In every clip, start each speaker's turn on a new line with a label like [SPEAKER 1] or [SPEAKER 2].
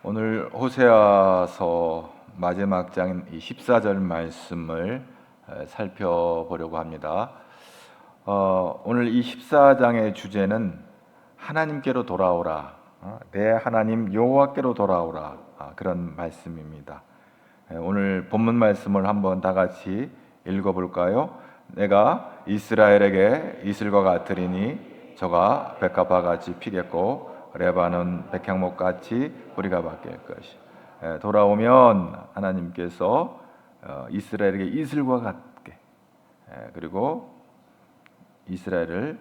[SPEAKER 1] 오늘 호세아서 마지막 장인 14절 말씀을 살펴보려고 합니다. 오늘 이 14장의 주제는 하나님께로 돌아오라, 내 하나님 여호와께로 돌아오라, 그런 말씀입니다. 오늘 본문 말씀을 한번 다 같이 읽어볼까요? 내가 이스라엘에게 이슬과 같으리니 저가 백합화 같이 피겠고 레바논 백향목 같이 뿌리가 바뀔 것이. 돌아오면 하나님께서 이스라엘에게 이슬과 같게, 그리고 이스라엘을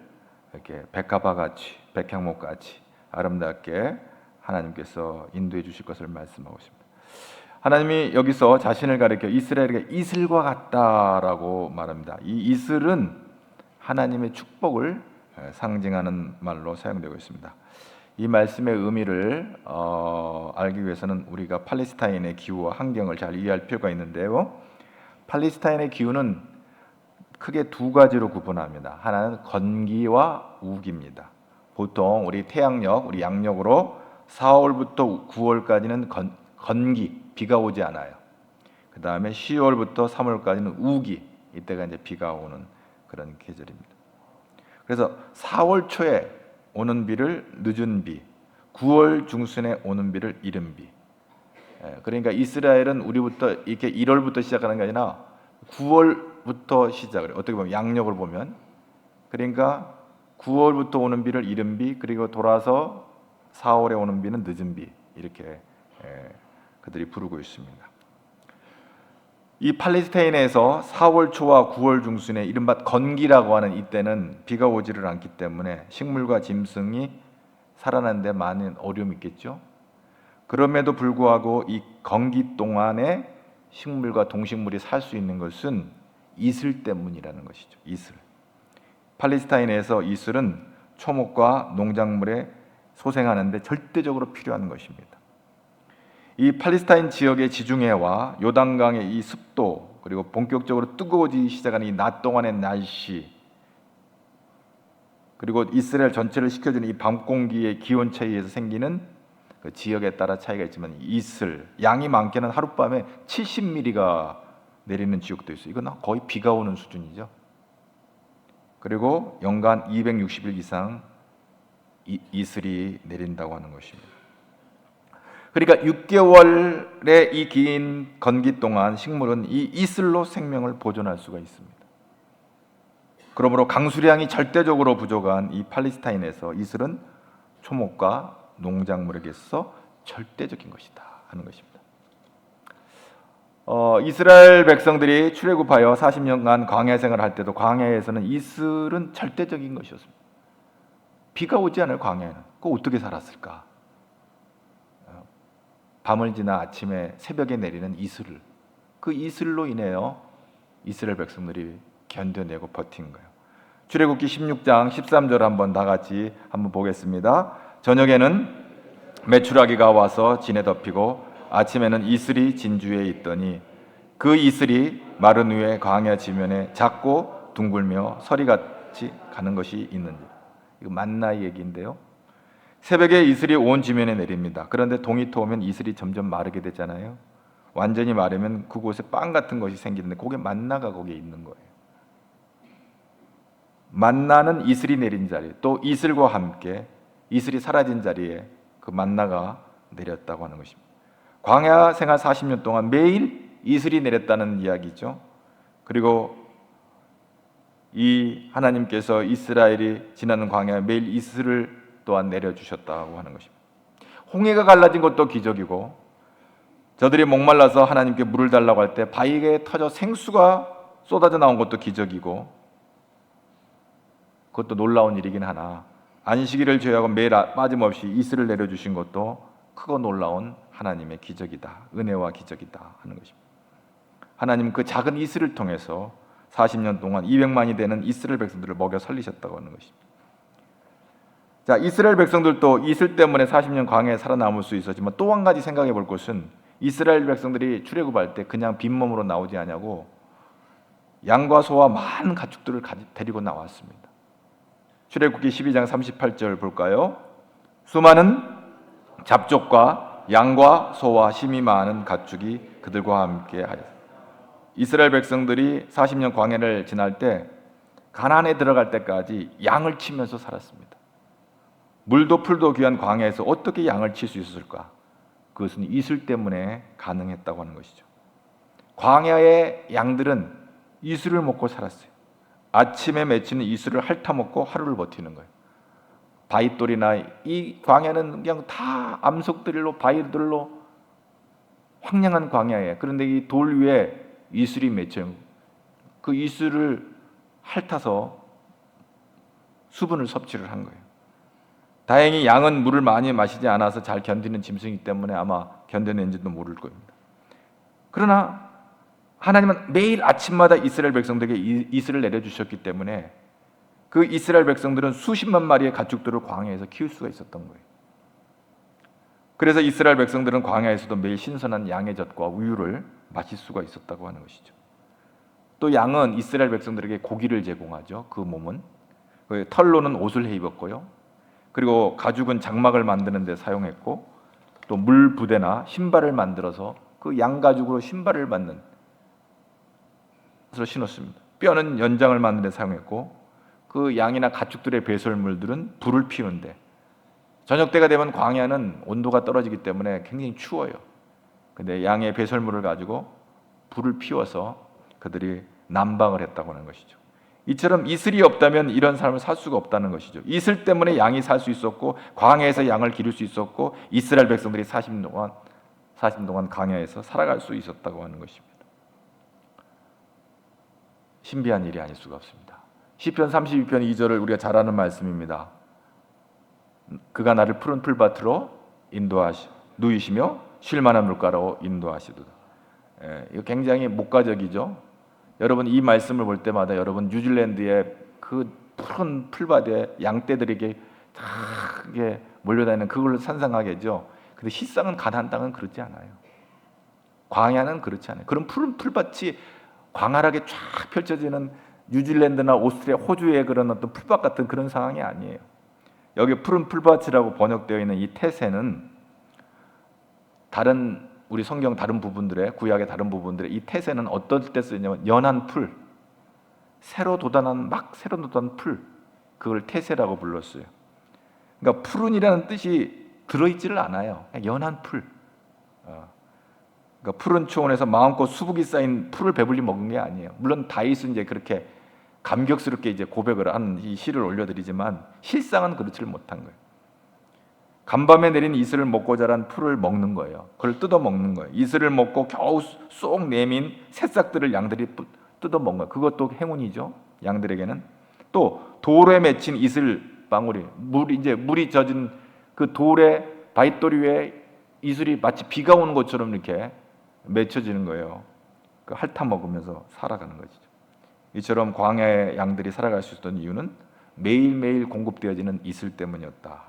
[SPEAKER 1] 이렇게 백합화 같이 백향목 같이 아름답게 하나님께서 인도해 주실 것을 말씀하고 있습니다. 하나님이 여기서 자신을 가리켜 이스라엘에게 이슬과 같다라고 말합니다. 이 이슬은 하나님의 축복을 상징하는 말로 사용되고 있습니다. 이 말씀의 의미를 알기 위해서는 우리가 팔레스타인의 기후와 환경을 잘 이해할 필요가 있는데요. 팔레스타인의 기후는 크게 두 가지로 구분합니다. 하나는 건기와 우기입니다. 보통 우리 태양력, 우리 양력으로 4월부터 9월까지는 건기, 비가 오지 않아요. 그 다음에 10월부터 3월까지는 우기, 이때가 이제 비가 오는 그런 계절입니다. 그래서 4월 초에 오는 비를 늦은 비, 9월 중순에 오는 비를 이른 비. 그러니까 이스라엘은 우리부터 이렇게 1월부터 시작하는 게 아니라 9월부터 시작을 해요. 어떻게 보면 양력을 보면. 그러니까 9월부터 오는 비를 이른 비, 그리고 돌아서 4월에 오는 비는 늦은 비, 이렇게 그들이 부르고 있습니다. 이 팔레스타인에서 4월 초와 9월 중순에 이른바 건기라고 하는 이때는 비가 오지를 않기 때문에 식물과 짐승이 살아나는데 많은 어려움이 있겠죠. 그럼에도 불구하고 이 건기 동안에 식물과 동식물이 살 수 있는 것은 이슬 때문이라는 것이죠. 이슬. 팔레스타인에서 이슬은 초목과 농작물에 소생하는데 절대적으로 필요한 것입니다. 이 팔레스타인 지역의 지중해와 요단강의 이 습도, 그리고 본격적으로 뜨거워지기 시작하는 이 낮 동안의 날씨, 그리고 이스라엘 전체를 식혀주는 이 밤 공기의 기온 차이에서 생기는 그 지역에 따라 차이가 있지만 이슬, 양이 많게는 하룻밤에 70mm가 내리는 지역도 있어요. 이건 거의 비가 오는 수준이죠. 그리고 연간 260일 이상 이슬이 내린다고 하는 것입니다. 그러니까 6개월의 이 긴 건기 동안 식물은 이 이슬로 생명을 보존할 수가 있습니다. 그러므로 강수량이 절대적으로 부족한 이 팔레스타인에서 이슬은 초목과 농작물에게 있어서 절대적인 것이다 하는 것입니다. 이스라엘 백성들이 출애굽하여 40년간 광야 생활을 할 때도 광야에서는 이슬은 절대적인 것이었습니다. 비가 오지 않을 광야에는 그 어떻게 살았을까? 밤을 지나 아침에 새벽에 내리는 이슬, 그 이슬로 인해요 이스라엘 백성들이 견뎌내고 버틴 거예요. 출애굽기 16장 13절 한번 다 같이 한번 보겠습니다. 저녁에는 메추라기가 와서 진에 덮이고 아침에는 이슬이 진주에 있더니 그 이슬이 마른 위에 광야 지면에 작고 둥글며 서리같이 가는 것이 있는지. 이거 만나의 얘기인데요. 새벽에 이슬이 온 지면에 내립니다. 그런데 동이 터오면 이슬이 점점 마르게 되잖아요. 완전히 마르면 그곳에 빵 같은 것이 생기는데 그게 만나가 거기에 있는 거예요. 만나는 이슬이 내린 자리, 또 이슬과 함께 이슬이 사라진 자리에 그 만나가 내렸다고 하는 것입니다. 광야 생활 40년 동안 매일 이슬이 내렸다는 이야기죠. 그리고 이 하나님께서 이스라엘이 지나는 광야에 매일 이슬을 또한 내려주셨다고 하는 것입니다. 홍해가 갈라진 것도 기적이고, 저들이 목말라서 하나님께 물을 달라고 할 때 바위에 터져 생수가 쏟아져 나온 것도 기적이고, 그것도 놀라운 일이긴 하나 안식일을 제외하고 매일 빠짐없이 이슬을 내려주신 것도 크고 놀라운 하나님의 기적이다, 은혜와 기적이다 하는 것입니다. 하나님 그 작은 이슬을 통해서 40년 동안 200만이 되는 이스라엘 백성들을 먹여 살리셨다고 하는 것입니다. 자, 이스라엘 백성들도 이슬 때문에 40년 광야에 살아남을 수 있었지만 또 한 가지 생각해 볼 것은 이스라엘 백성들이 출애굽할 때 그냥 빈몸으로 나오지 않냐고 양과 소와 많은 가축들을 데리고 나왔습니다. 출애굽기 12장 38절 볼까요? 수많은 잡족과 양과 소와 힘이 많은 가축이 그들과 함께 하였습니다. 이스라엘 백성들이 40년 광야를 지날 때 가나안에 들어갈 때까지 양을 치면서 살았습니다. 물도 풀도 귀한 광야에서 어떻게 양을 칠 수 있었을까? 그것은 이슬 때문에 가능했다고 하는 것이죠. 광야의 양들은 이슬을 먹고 살았어요. 아침에 맺히는 이슬을 핥아먹고 하루를 버티는 거예요. 바위돌이나 이 광야는 그냥 다 암석들로 바위들로 황량한 광야에, 그런데 이 돌 위에 이슬이 맺혀 그 이슬을 핥아서 수분을 섭취를 한 거예요. 다행히 양은 물을 많이 마시지 않아서 잘 견디는 짐승이기 때문에 아마 견뎌낸지도 모를 겁니다. 그러나 하나님은 매일 아침마다 이스라엘 백성들에게 이슬을 내려주셨기 때문에 그 이스라엘 백성들은 수십만 마리의 가축들을 광야에서 키울 수가 있었던 거예요. 그래서 이스라엘 백성들은 광야에서도 매일 신선한 양의 젖과 우유를 마실 수가 있었다고 하는 것이죠. 또 양은 이스라엘 백성들에게 고기를 제공하죠. 그 몸은 털로는 옷을 해 입었고요. 그리고 가죽은 장막을 만드는 데 사용했고, 또 물부대나 신발을 만들어서 그 양 가죽으로 신발을 만든 그래서 신었습니다. 뼈는 연장을 만드는 데 사용했고, 그 양이나 가축들의 배설물들은 불을 피우는데, 저녁 때가 되면 광야는 온도가 떨어지기 때문에 굉장히 추워요. 근데 양의 배설물을 가지고 불을 피워서 그들이 난방을 했다고 하는 것이죠. 이처럼 이슬이 없다면 이런 삶을 살 수가 없다는 것이죠. 이슬 때문에 양이 살 수 있었고, 광야에서 양을 기를 수 있었고, 이스라엘 백성들이 40년 동안 광야에서 살아갈 수 있었다고 하는 것입니다. 신비한 일이 아닐 수가 없습니다. 시편 32편 2절을 우리가 잘 아는 말씀입니다. 그가 나를 푸른 풀밭으로 누이시며 쉴 만한 물가로 인도하시도다. 이거 굉장히 목가적이죠. 여러분 이 말씀을 볼 때마다 여러분 뉴질랜드의 그 푸른 풀밭에 양떼들에게 다 몰려다니는 그걸 상상하겠죠. 근데 실상은 가나안 땅은 그렇지 않아요. 광야는 그렇지 않아요. 그런 푸른 풀밭이 광활하게 쫙 펼쳐지는 뉴질랜드나 오스트리아, 호주의 그런 어떤 풀밭 같은 그런 상황이 아니에요. 여기 푸른 풀밭이라고 번역되어 있는 이 태세는 다른 우리 성경 다른 부분들의 구약의 다른 부분들의 이 태세는 어떨 때 쓰냐면 연한 풀, 새로 돋아난 풀, 그걸 태세라고 불렀어요. 그러니까 푸른이라는 뜻이 들어있지를 않아요. 그냥 연한 풀. 그러니까 푸른 초원에서 마음껏 수북이 쌓인 풀을 배불리 먹은 게 아니에요. 물론 다윗은 이제 그렇게 감격스럽게 이제 고백을 하는 이 시를 올려드리지만 실상은 그렇지를 못한 거예요. 간밤에 내린 이슬을 먹고 자란 풀을 먹는 거예요. 그걸 뜯어 먹는 거예요. 이슬을 먹고 겨우 쏙 내민 새싹들을 양들이 뜯어 먹는 거예요. 그것도 행운이죠. 양들에게는. 또 돌에 맺힌 이슬 방울이 물이 젖은 그 돌에 바윗돌 위에 이슬이 마치 비가 오는 것처럼 이렇게 맺혀지는 거예요. 그 핥아 먹으면서 살아가는 것이죠. 이처럼 광야의 양들이 살아갈 수 있었던 이유는 매일매일 공급되어지는 이슬 때문이었다.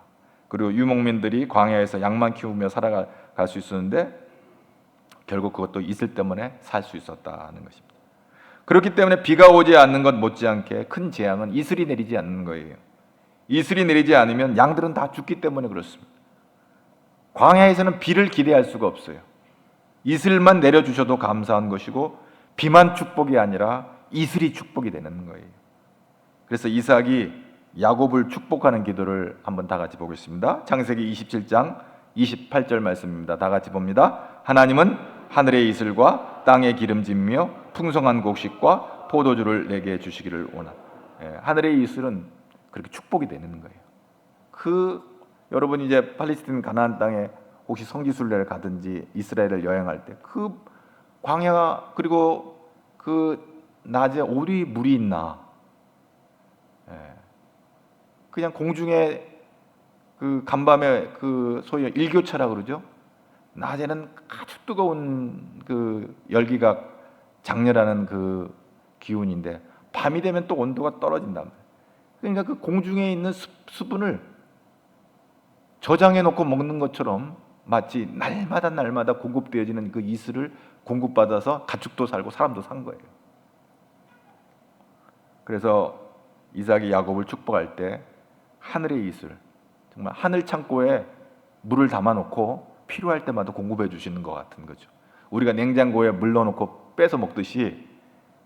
[SPEAKER 1] 그리고 유목민들이 광야에서 양만 키우며 살아갈 수 있었는데 결국 그것도 이슬 때문에 살 수 있었다는 것입니다. 그렇기 때문에 비가 오지 않는 것 못지않게 큰 재앙은 이슬이 내리지 않는 거예요. 이슬이 내리지 않으면 양들은 다 죽기 때문에 그렇습니다. 광야에서는 비를 기대할 수가 없어요. 이슬만 내려주셔도 감사한 것이고 비만 축복이 아니라 이슬이 축복이 되는 거예요. 그래서 이삭이 야곱을 축복하는 기도를 한번 다 같이 보겠습니다. 창세기 27장 28절 말씀입니다. 다 같이 봅니다. 하나님은 하늘의 이슬과 땅의 기름짐이며 풍성한 곡식과 포도주를 내게 주시기를 원하노라. 하늘의 이슬은 그렇게 축복이 되는 거예요. 여러분 이제 팔레스틴 가나안 땅에 혹시 성지순례를 가든지 이스라엘을 여행할 때 그 광야 그리고 그 낮에 어디 물이 있나? 그냥 공중에 그 간밤에 그 소위 일교차라 그러죠. 낮에는 아주 뜨거운 그 열기가 장렬하는 그 기운인데 밤이 되면 또 온도가 떨어진단 말이에요. 그러니까 그 공중에 있는 수분을 저장해 놓고 먹는 것처럼 마치 날마다 공급되어지는 그 이슬을 공급받아서 가축도 살고 사람도 산 거예요. 그래서 이삭이 야곱을 축복할 때 하늘의 이슬, 정말 하늘 창고에 물을 담아놓고 필요할 때마다 공급해 주시는 것 같은 거죠. 우리가 냉장고에 물 넣어놓고 빼서 먹듯이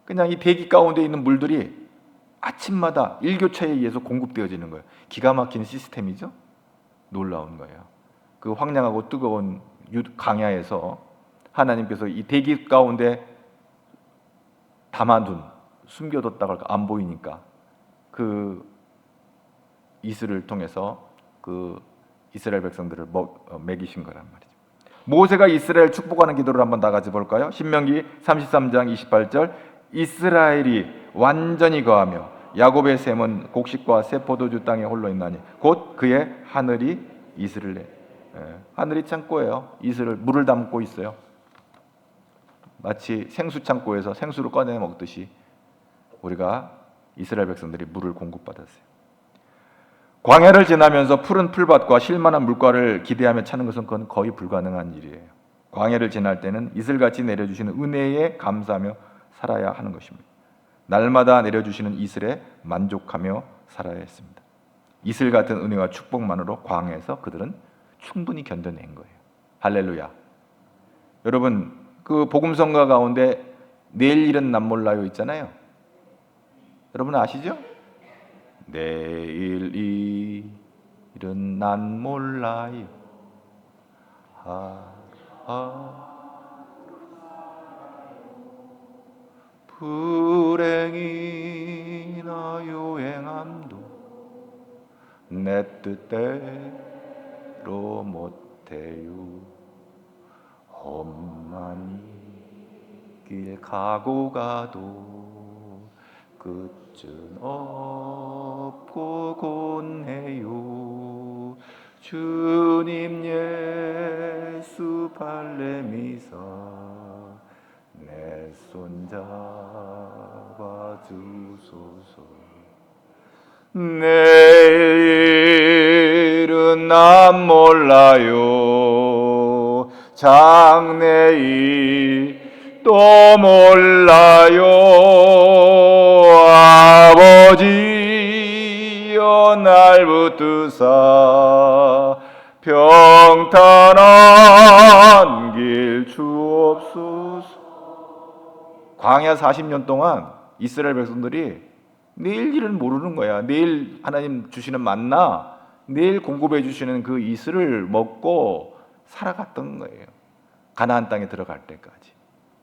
[SPEAKER 1] 그냥 이 대기 가운데 있는 물들이 아침마다 일교차에 의해서 공급되어지는 거예요. 기가 막힌 시스템이죠. 놀라운 거예요. 그 황량하고 뜨거운 광야에서 하나님께서 이 대기 가운데 담아둔, 숨겨뒀다가 안 보이니까 그 이슬을 통해서 그 이스라엘 백성들을 먹이신 거란 말이죠. 모세가 이스라엘 축복하는 기도를 한번 다 같이 볼까요? 신명기 33장 28절 이스라엘이 완전히 거하며 야곱의 샘은 곡식과 새 포도주 땅에 홀로 있나니 곧 그의 하늘이 이슬을 내. 하늘이 창고예요. 이슬을 물을 담고 있어요. 마치 생수 창고에서 생수를 꺼내 먹듯이 우리가 이스라엘 백성들이 물을 공급받았어요. 광야를 지나면서 푸른 풀밭과 쉴만한 물가를 기대하며 찾는 것은 그건 거의 불가능한 일이에요. 광야를 지날 때는 이슬같이 내려주시는 은혜에 감사하며 살아야 하는 것입니다. 날마다 내려주시는 이슬에 만족하며 살아야 했습니다. 이슬 같은 은혜와 축복만으로 광야에서 그들은 충분히 견뎌낸 거예요. 할렐루야. 여러분, 그 복음성가 가운데 내일 일은 난 몰라요 있잖아요. 여러분 아시죠? 내일 일은 난 몰라요. 불행이나 요행함도 내 뜻대로 못해요. 험한 길 가고 가도 끝은 없고 곤해요. 주님 예수 발레미사 내 손잡아 주소서. 내일은 난 몰라요. 장래일 또 몰라요. 아버지여 날 붙드사 평탄한 길 주옵소서. 광야 40년 동안 이스라엘 백성들이 내일 일은 모르는 거야. 내일 하나님 주시는 만나, 내일 공급해 주시는 그 이슬을 먹고 살아갔던 거예요. 가나안 땅에 들어갈 때까지.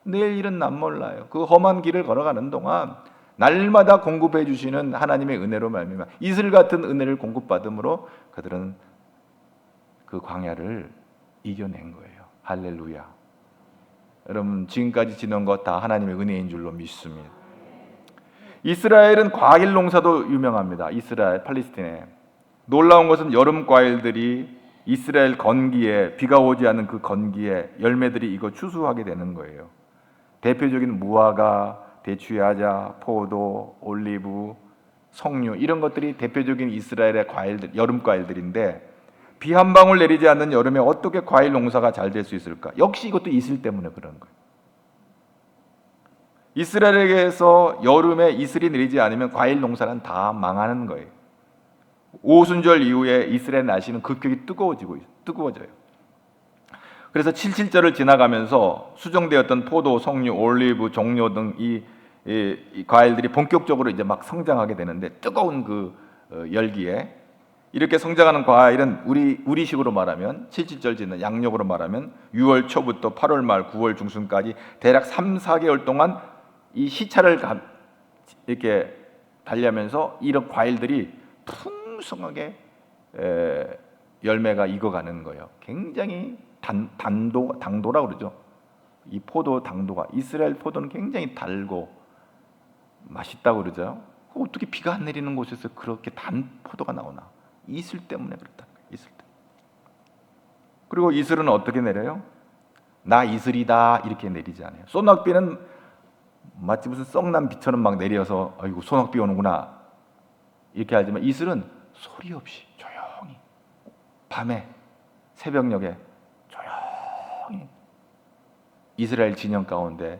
[SPEAKER 1] 내일 일은 난 몰라요. 그 험한 길을 걸어가는 동안 날마다 공급해 주시는 하나님의 은혜로 말미암아 이슬 같은 은혜를 공급받음으로 그들은 그 광야를 이겨낸 거예요. 할렐루야. 여러분, 지금까지 지난 것 다 하나님의 은혜인 줄로 믿습니다. 이스라엘은 과일 농사도 유명합니다. 이스라엘, 팔레스타인에. 놀라운 것은 여름 과일들이 이스라엘 건기에, 비가 오지 않은 그 건기에 열매들이 이거 추수하게 되는 거예요. 대표적인 무화과, 대추야자, 포도, 올리브, 석류 이런 것들이 대표적인 이스라엘의 과일들, 여름 과일들인데 비 한 방울 내리지 않는 여름에 어떻게 과일 농사가 잘 될 수 있을까? 역시 이것도 이슬 때문에 그런 거예요. 이스라엘에게서 여름에 이슬이 내리지 않으면 과일 농사는 다 망하는 거예요. 오순절 이후에 이스라엘 날씨는 급격히 뜨거워져요. 그래서 77절을 지나가면서 수정되었던 포도, 석류, 올리브, 종료 등 이 과일들이 본격적으로 이제 막 성장하게 되는데 뜨거운 그 열기에 이렇게 성장하는 과일은 우리식으로 말하면 77절 지나 양력으로 말하면 6월 초부터 8월 말 9월 중순까지 대략 3, 4개월 동안 이 시차를 이렇게 달리면서 이런 과일들이 풍성하게 열매가 익어가는 거예요. 굉장히 당도라 그러죠. 이 포도 당도가 이스라엘 포도는 굉장히 달고 맛있다고 그러죠. 어떻게 비가 안 내리는 곳에서 그렇게 단 포도가 나오나? 이슬 때문에 그렇다는 거예요. 이슬 때문에. 그리고 이슬은 어떻게 내려요? 나 이슬이다 이렇게 내리지 않아요. 소낙비는 마치 무슨 썩난 비처럼 막 내려서 아이고 소낙비 오는구나 이렇게 하지만 이슬은 소리 없이 조용히 밤에 새벽녘에 조용히 이스라엘 진영 가운데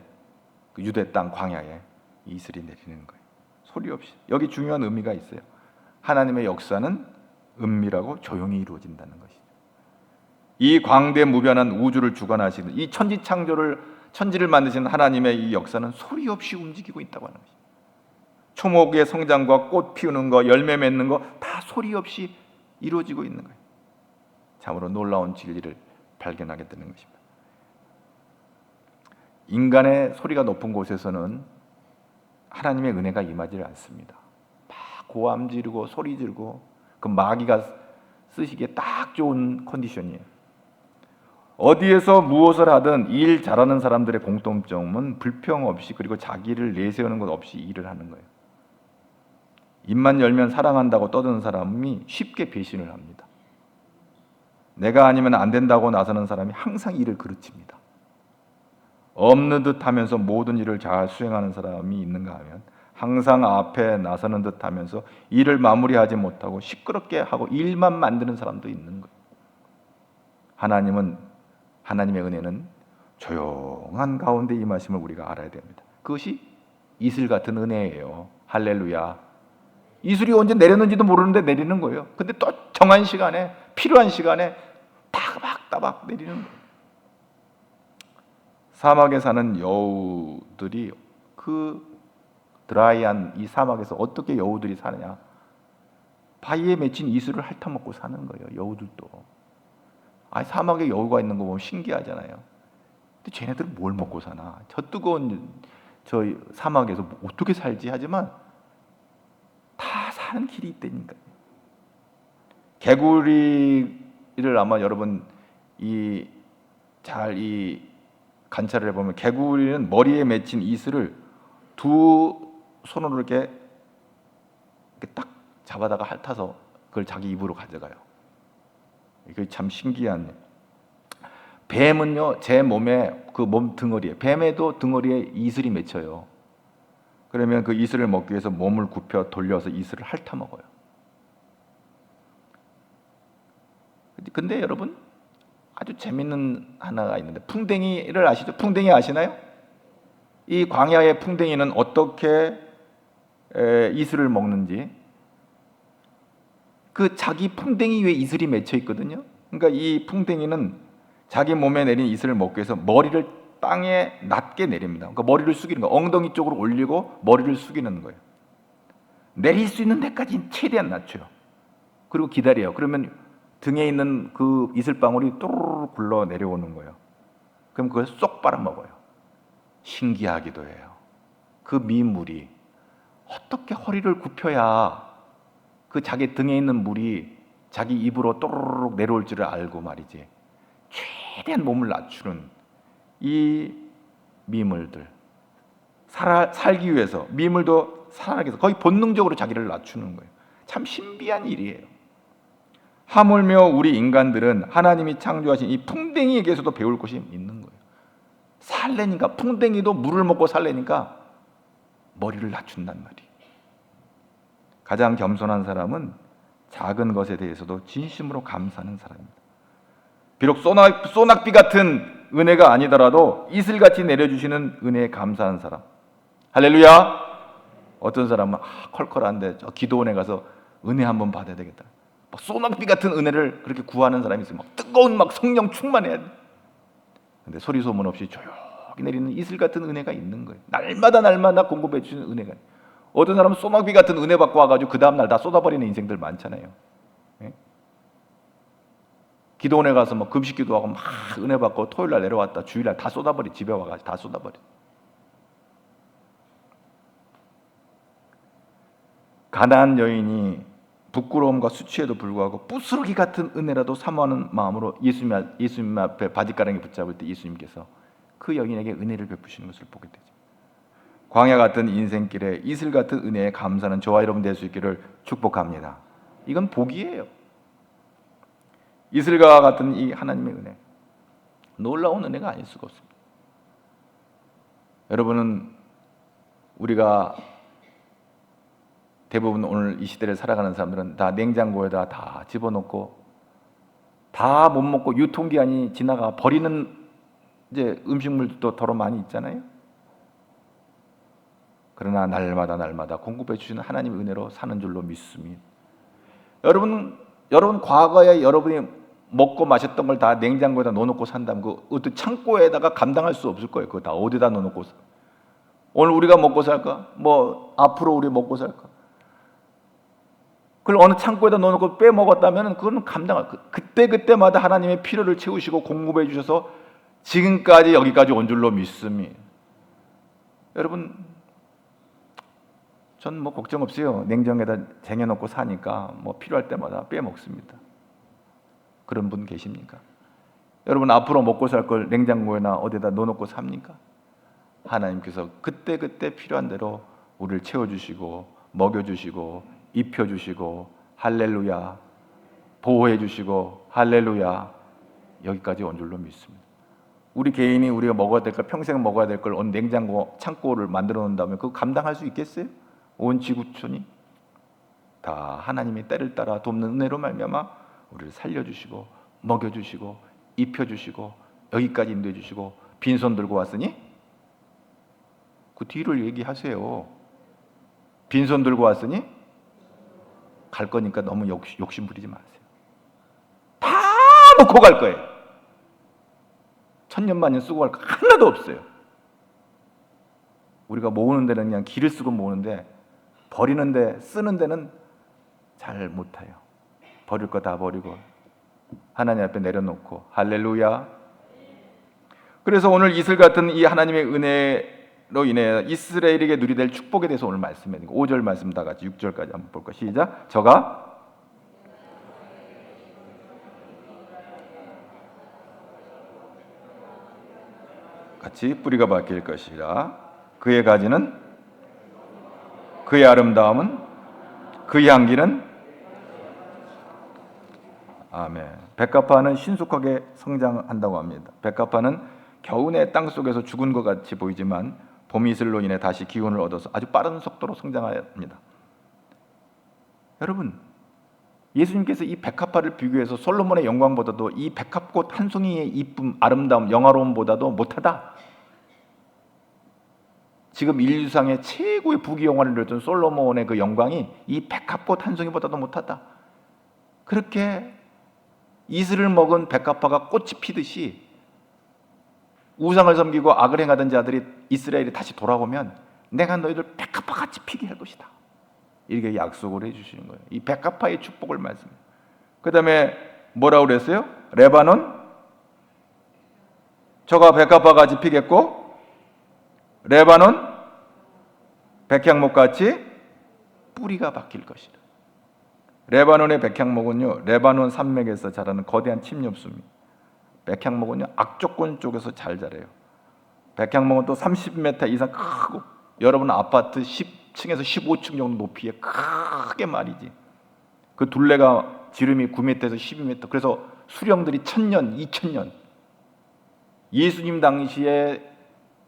[SPEAKER 1] 그 유대 땅 광야에 이슬이 내리는 거예요. 소리 없이. 여기 중요한 의미가 있어요. 하나님의 역사는 은밀하고 조용히 이루어진다는 것이죠. 이 광대무변한 우주를 주관하시는 이 천지를 만드신 하나님의 이 역사는 소리 없이 움직이고 있다고 하는 것입니다. 초목의 성장과 꽃 피우는 거, 열매 맺는 거 다 소리 없이 이루어지고 있는 거예요. 참으로 놀라운 진리를 발견하게 되는 것입니다. 인간의 소리가 높은 곳에서는 하나님의 은혜가 임하지 않습니다. 막 고함 지르고 소리 지르고 그 마귀가 쓰시기에 딱 좋은 컨디션이에요. 어디에서 무엇을 하든 일 잘하는 사람들의 공통점은 불평 없이 그리고 자기를 내세우는 것 없이 일을 하는 거예요. 입만 열면 사랑한다고 떠드는 사람이 쉽게 배신을 합니다. 내가 아니면 안 된다고 나서는 사람이 항상 일을 그르칩니다. 없는 듯 하면서 모든 일을 잘 수행하는 사람이 있는가 하면 항상 앞에 나서는 듯 하면서 일을 마무리하지 못하고 시끄럽게 하고 일만 만드는 사람도 있는 거예요. 하나님의 은혜는 조용한 가운데 임하심을 우리가 알아야 됩니다. 그것이 이슬 같은 은혜예요. 할렐루야. 이슬이 언제 내렸는지도 모르는데 내리는 거예요. 근데 또 정한 시간에 필요한 시간에 따박따박 내리는 거예요. 사막에 사는 여우들이 그 드라이한 이 사막에서 어떻게 여우들이 사느냐? 바위에 맺힌 이슬을 핥아먹고 사는 거예요. 여우들도. 사막에 여우가 있는 거 보면 신기하잖아요. 근데 쟤네들은 뭘 먹고 사나? 저 뜨거운 저 사막에서 어떻게 살지? 하지만 다 사는 길이 있다니까요. 개구리를 아마 여러분 잘 관찰을 해보면 개구리는 머리에 맺힌 이슬을 두 손으로 이렇게 딱 잡아다가 핥아서 그걸 자기 입으로 가져가요. 이게 참 신기한. 뱀은요, 제 몸에 그 몸 덩어리에, 뱀에도 덩어리에 이슬이 맺혀요. 그러면 그 이슬을 먹기 위해서 몸을 굽혀 돌려서 이슬을 핥아 먹어요. 근데 여러분 아주 재밌는 하나가 있는데, 풍뎅이를 아시죠? 풍뎅이 아시나요? 이 광야의 풍뎅이는 어떻게 이슬을 먹는지, 그 자기 풍뎅이 위에 이슬이 맺혀 있거든요. 그러니까 이 풍뎅이는 자기 몸에 내린 이슬을 먹기 위해서 머리를 땅에 낮게 내립니다. 그러니까 머리를 숙이는 거예요. 엉덩이 쪽으로 올리고 머리를 숙이는 거예요. 내릴 수 있는 데까지 최대한 낮춰요. 그리고 기다려요. 그러면 등에 있는 그 이슬방울이 또르르 굴러 내려오는 거예요. 그럼 그걸 쏙 빨아먹어요. 신기하기도 해요. 그 미물이 어떻게 허리를 굽혀야 그 자기 등에 있는 물이 자기 입으로 또르르 내려올 줄을 알고 말이지. 최대한 몸을 낮추는 이 미물들, 살기 위해서, 미물도 살아가기 위해서 거의 본능적으로 자기를 낮추는 거예요. 참 신비한 일이에요. 하물며 우리 인간들은 하나님이 창조하신 이 풍뎅이에게서도 배울 것이 있는 거예요. 살래니까, 풍뎅이도 물을 먹고 살래니까 머리를 낮춘단 말이에요. 가장 겸손한 사람은 작은 것에 대해서도 진심으로 감사하는 사람입니다. 비록 소낙비 같은 은혜가 아니더라도 이슬같이 내려주시는 은혜에 감사하는 사람. 할렐루야. 어떤 사람은 컬컬한데 저 기도원에 가서 은혜 한번 받아야 되겠다. 막 소낙비 같은 은혜를 그렇게 구하는 사람이 있어요. 막 뜨거운 막 성령 충만해야 돼. 근데 소리 소문 없이 조용히 내리는 이슬 같은 은혜가 있는 거예요. 날마다 공급해 주시는 은혜가. 어떤 사람은 소낙비 같은 은혜 받고 와가지고 그 다음날 다 쏟아버리는 인생들 많잖아요. 네? 기도원에 가서 막 금식 기도하고 막 은혜 받고 토요일날 내려왔다 주일날 다 쏟아버리. 집에 와가지고 다 쏟아버리. 가나안 여인이 부끄러움과 수치에도 불구하고 부스러기 같은 은혜라도 사모하는 마음으로 예수님 앞에 바짓가랑이 붙잡을 때 예수님께서 그 여인에게 은혜를 베푸시는 것을 보게 되죠. 광야 같은 인생길에 이슬 같은 은혜에 감사하는 저와 여러분 될 수 있기를 축복합니다. 이건 복이에요. 이슬과 같은 이 하나님의 은혜, 놀라운 은혜가 아닐 수가 없습니다. 여러분은 우리가 대부분 오늘 이 시대를 살아가는 사람들은 다 냉장고에다 다 집어넣고 다 못 먹고 유통기한이 지나가 버리는 이제 음식물도 더러 많이 있잖아요. 그러나 날마다 공급해 주시는 하나님의 은혜로 사는 줄로 믿습니다. 여러분 과거에 여러분이 먹고 마셨던 걸 다 냉장고에다 넣어놓고 산다면 그 어떤 창고에다가 감당할 수 없을 거예요. 그거 다 어디다 넣어놓고 오늘 우리가 먹고 살까? 뭐 앞으로 우리 먹고 살까? 그걸 어느 창고에다 넣어놓고 빼먹었다면 그거는 감당할 그때마다 하나님의 필요를 채우시고 공급해 주셔서 지금까지 여기까지 온 줄로 믿습니다. 여러분, 전 뭐 걱정 없어요. 냉장고에다 쟁여놓고 사니까 뭐 필요할 때마다 빼먹습니다. 그런 분 계십니까? 여러분, 앞으로 먹고 살 걸 냉장고에나 어디다 넣어놓고 삽니까? 하나님께서 그때 필요한 대로 우리를 채워주시고 먹여주시고 입혀주시고 할렐루야, 보호해주시고 할렐루야, 여기까지 온 줄로 믿습니다. 우리 개인이 우리가 먹어야 될 걸, 평생 먹어야 될 걸 온 냉장고 창고를 만들어 놓는다면 그거 감당할 수 있겠어요? 온 지구촌이 다 하나님의 때를 따라 돕는 은혜로 말미암아 우리를 살려주시고 먹여주시고 입혀주시고 여기까지 인도해주시고 빈손 들고 왔으니 그 뒤를 얘기하세요. 빈손 들고 왔으니 갈 거니까 너무 욕심 부리지 마세요. 다 놓고 갈 거예요. 천년만년 쓰고 갈 거 하나도 없어요. 우리가 모으는 데는 그냥 기를 쓰고 모으는데 버리는데 쓰는 데는 잘 못해요. 버릴 거 다 버리고 하나님 앞에 내려놓고 할렐루야. 그래서 오늘 이슬 같은 이 하나님의 은혜로 인해 이스라엘에게 누리게 될 축복에 대해서 오늘 말씀해 드리고 5절 말씀 다 같이 6절까지 한번 볼까요? 시작. 저가 같이 뿌리가 바뀔 것이라. 그의 가지는, 그의 아름다움은, 그의 향기는, 아멘. 백합화는 신속하게 성장한다고 합니다. 백합화는 겨우내 땅 속에서 죽은 것 같이 보이지만 봄 이슬로 인해 다시 기운을 얻어서 아주 빠른 속도로 성장합니다. 여러분, 예수님께서 이 백합화를 비교해서 솔로몬의 영광보다도 이 백합꽃 한 송이의 이쁨, 아름다움, 영화로움보다도 못하다. 지금 인류상의 최고의 부귀영화를 누렸던 솔로몬의 그 영광이 이 백합꽃 한 송이보다도 못하다. 그렇게 이슬을 먹은 백합화가 꽃이 피듯이 우상을 섬기고 악을 행하던 자들이 이스라엘이 다시 돌아오면 내가 너희들 백합화같이 피게 할 것이다. 이렇게 약속을 해주시는 거예요. 이 백합화의 축복을 말씀해요. 그 다음에 뭐라고 그랬어요? 레바논 저가 백합화같이 피겠고 레바논 백향목같이 뿌리가 박힐 것이다. 레바논의 백향목은요, 레바논 산맥에서 자라는 거대한 침엽수입니다. 백향목은요, 악조건 쪽에서 잘 자라요. 백향목은 또 30m 이상 크고, 여러분 아파트 10층에서 15층 정도 높이에 크게 말이지. 그 둘레가 지름이 9m에서 12m. 그래서 수령들이 1000년, 2000년. 예수님 당시에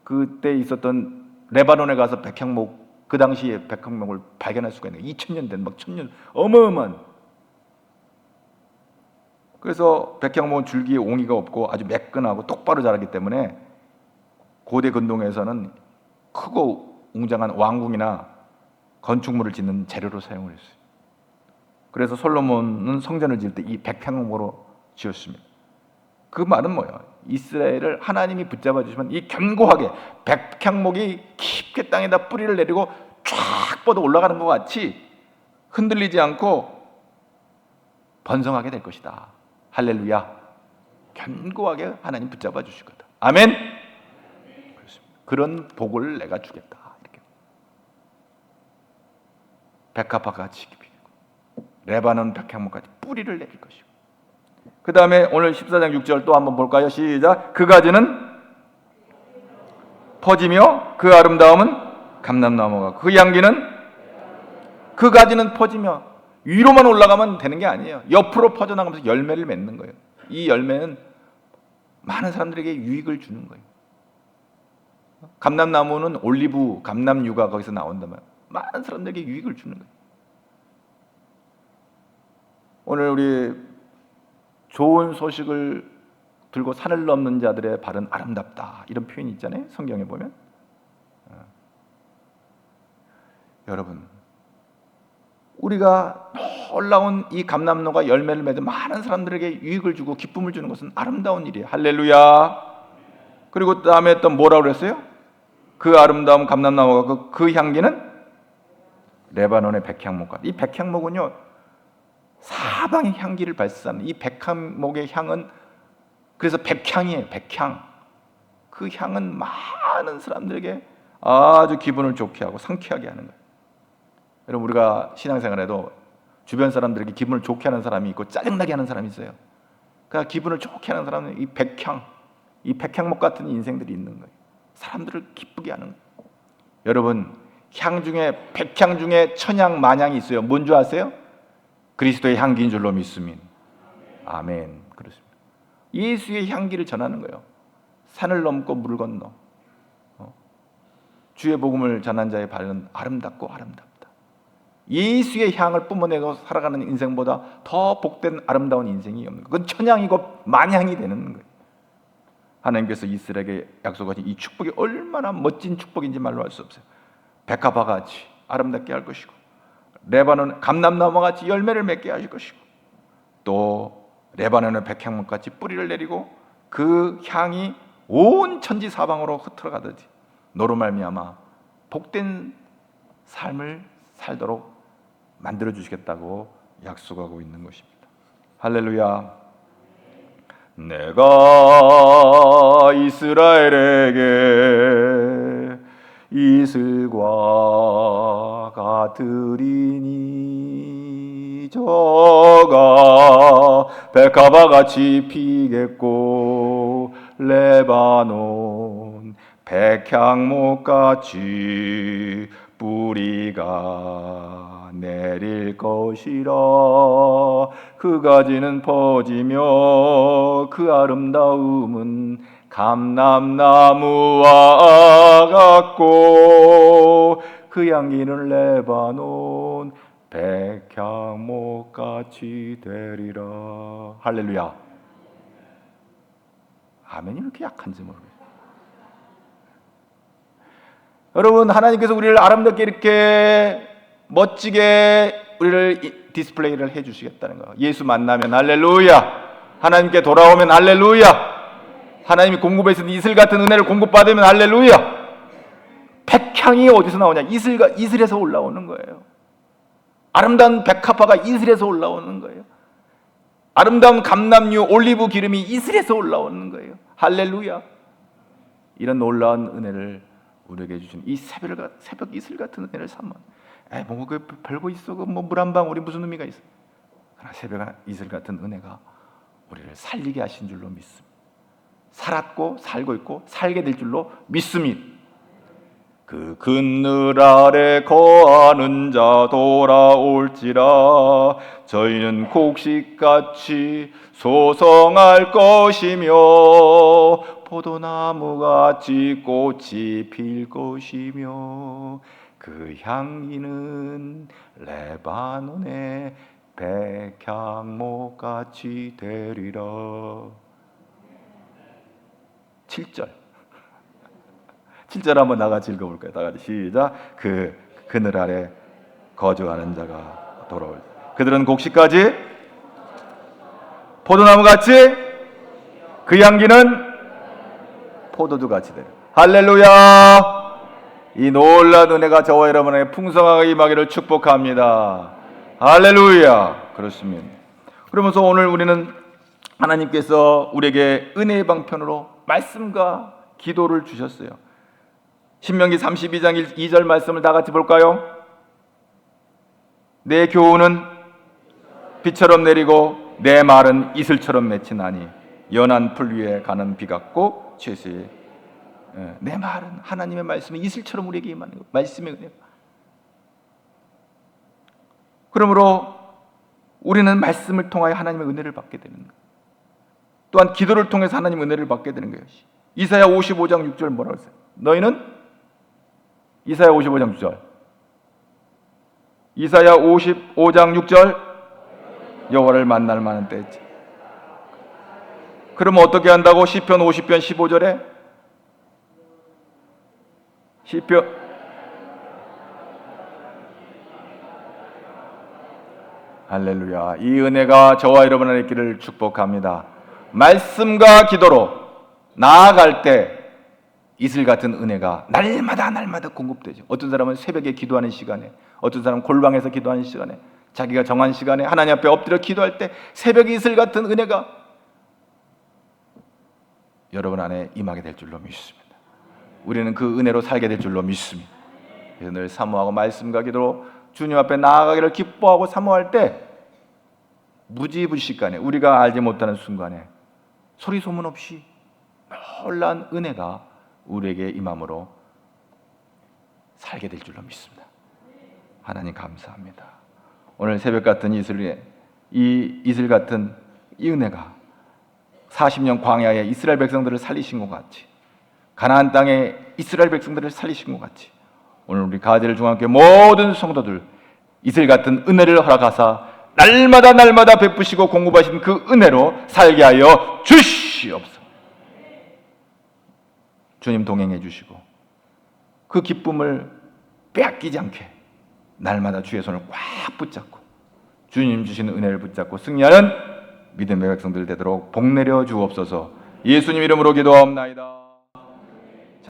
[SPEAKER 1] 그때 있었던 레바논에 가서 백향목, 그 당시에 백향목을 발견할 수가 있는 거예요. 2000년 된, 막 1000년, 어마어마한. 그래서 백향목은 줄기에 옹이가 없고 아주 매끈하고 똑바로 자라기 때문에 고대 근동에서는 크고 웅장한 왕궁이나 건축물을 짓는 재료로 사용을 했어요. 그래서 솔로몬은 성전을 지을 때 이 백향목으로 지었습니다. 그 말은 뭐예요? 이스라엘을 하나님이 붙잡아 주시면 이 견고하게 백향목이 깊게 땅에다 뿌리를 내리고 쫙 뻗어 올라가는 것 같이 흔들리지 않고 번성하게 될 것이다. 할렐루야. 견고하게 하나님 붙잡아 주실 거다. 아멘. 그렇습니다. 그런 복을 내가 주겠다. 이렇게 백합화같이 피고 레바논 백향목같이 뿌리를 내릴 것이고. 그 다음에 오늘 14장 6절 또 한번 볼까요? 시작. 그 가지는 퍼지며 그 아름다움은 감람나무가 그 향기는 그 가지는 퍼지며 위로만 올라가면 되는 게 아니에요. 옆으로 퍼져나가면서 열매를 맺는 거예요. 이 열매는 많은 사람들에게 유익을 주는 거예요. 감람나무는 올리브, 감람유가 거기서 나온다면 많은 사람들에게 유익을 주는 거예요. 오늘 우리 좋은 소식을 들고 산을 넘는 자들의 발은 아름답다 이런 표현이 있잖아요. 성경에 보면. 여러분, 우리가 놀라운 이 감람나무가 열매를 맺어 많은 사람들에게 유익을 주고 기쁨을 주는 것은 아름다운 일이에요. 할렐루야. 그리고 다음에 또 뭐라고 그랬어요? 그 아름다운 감람나무가 그 향기는 레바논의 백향목과, 이 백향목은요 사방의 향기를 발산하는 이 백향목의 향은 그래서 백향이에요. 백향. 그 향은 많은 사람들에게 아주 기분을 좋게 하고 상쾌하게 하는 거예요. 여러분, 우리가 신앙생활에도 주변 사람들에게 기분을 좋게 하는 사람이 있고 짜증나게 하는 사람이 있어요. 그러니까 기분을 좋게 하는 사람은 이 백향, 이 백향목 같은 인생들이 있는 거예요. 사람들을 기쁘게 하는 거예요. 여러분, 향 중에 백향 중에 천향 만향이 있어요. 뭔 줄 아세요? 그리스도의 향기인 줄로 믿습니다. 아멘. 그렇습니다. 예수의 향기를 전하는 거예요. 산을 넘고 물을 건너 주의 복음을 전한 자의 발은 아름답고 아름답다. 예수의 향을 뿜어내고 살아가는 인생보다 더 복된 아름다운 인생이 없는 거예요. 그건 천향이고 만향이 되는 거예요. 하나님께서 이스라엘에게 약속하신 이 축복이 얼마나 멋진 축복인지 말로 할 수 없어요. 백합화 같이 아름답게 할 것이고, 레바논 감람나무 같이 열매를 맺게 하실 것이고, 또 레바논의 백향목 같이 뿌리를 내리고 그 향이 온 천지 사방으로 흩어가듯이 너로 말미암아 복된 삶을 살도록 만들어 주시겠다고 약속하고 있는 것입니다. 할렐루야. 내가 이스라엘에게 이슬과 같으리니 저가 백합화 같이 피겠고 레바논 백향목 같이 뿌리가 내릴 것이라. 그 가지는 퍼지며 그 아름다움은 감람나무와 같고 그 향기는 레바논 백향목 같이 되리라. 할렐루야. 아멘이 이렇게 약한지 모르겠어요. 여러분, 하나님께서 우리를 아름답게 이렇게 멋지게 우리를 디스플레이를 해주시겠다는 거예요. 예수 만나면 할렐루야, 하나님께 돌아오면 할렐루야, 하나님이 공급해주신 이슬 같은 은혜를 공급받으면 할렐루야. 백향이 어디서 나오냐? 이슬에서 올라오는 거예요. 아름다운 백합화가 이슬에서 올라오는 거예요. 아름다운 감람류, 올리브 기름이 이슬에서 올라오는 거예요. 할렐루야. 이런 놀라운 은혜를 우리에게 주신 이 새벽 이슬 같은 은혜를 삼아. 뭐 그 별거 있어? 그 뭐 물 한 방울이 무슨 의미가 있어? 그러나 새벽 이슬 같은 은혜가 우리를 살리게 하신 줄로 믿습니다. 살았고 살고 있고 살게 될 줄로 믿습니다. 그 그늘 아래 거하는 자 돌아올지라. 저희는 곡식같이 소성할 것이며 포도나무같이 꽃이 필 것이며 그 향기는 레바논의 백향목같이 되리라. 7절 한번 나같이 읽어볼까요? 다 같이 시작. 그 그늘 아래 거주하는 자가 돌아올. 그들은 곡식까지 포도나무같이 그 향기는 포도주같이 되리라. 할렐루야. 이 놀라운 은혜가 저와 여러분에게 풍성하게 임하기를 축복합니다. 할렐루야. 그렇습니다. 그러면서 오늘 우리는 하나님께서 우리에게 은혜의 방편으로 말씀과 기도를 주셨어요. 신명기 32장 2절 말씀을 다 같이 볼까요? 내 교훈은 비처럼 내리고 내 말은 이슬처럼 맺히나니 연한 풀 위에 가는 비 같고 최수의. 내 말은, 하나님의 말씀은 이슬처럼 우리에게 임하는 것, 말씀의 은혜가. 그러므로 우리는 말씀을 통하여 하나님의 은혜를 받게 되는 거예요. 또한 기도를 통해서 하나님의 은혜를 받게 되는 거예요. 이사야 55장 6절 뭐라고 했어요? 너희는 이사야 55장 6절 이사야 55장 6절 여호와를 만날 만한 때였지. 그러면 어떻게 한다고? 시편 50편 15절에 시편 할렐루야. 이 은혜가 저와 여러분 안에 있기를 축복합니다. 말씀과 기도로 나아갈 때 이슬 같은 은혜가 날마다 공급되죠. 어떤 사람은 새벽에 기도하는 시간에, 어떤 사람은 골방에서 기도하는 시간에, 자기가 정한 시간에 하나님 앞에 엎드려 기도할 때 새벽 이슬 같은 은혜가 여러분 안에 임하게 될 줄로 믿습니다. 우리는 그 은혜로 살게 될 줄로 믿습니다. 그래서 늘 사모하고 말씀과 기도로 주님 앞에 나아가기를 기뻐하고 사모할 때 무지불식간에, 우리가 알지 못하는 순간에 소리 소문 없이 놀라운 은혜가 우리에게 임함으로 살게 될 줄로 믿습니다. 하나님 감사합니다. 오늘 새벽 같은 이 이슬 같은 이 은혜가 40년 광야에 이스라엘 백성들을 살리신 것 같이, 가나안 땅에 이스라엘 백성들을 살리신 것 같이, 오늘 우리 가제를 중앙교회 모든 성도들 이슬 같은 은혜를 허락하사 날마다 베푸시고 공급하신 그 은혜로 살게 하여 주시옵소서. 주님 동행해 주시고 그 기쁨을 빼앗기지 않게 날마다 주의 손을 꽉 붙잡고 주님 주시는 은혜를 붙잡고 승리하는 믿음의 백성들 되도록 복 내려 주옵소서. 예수님 이름으로 기도하옵나이다.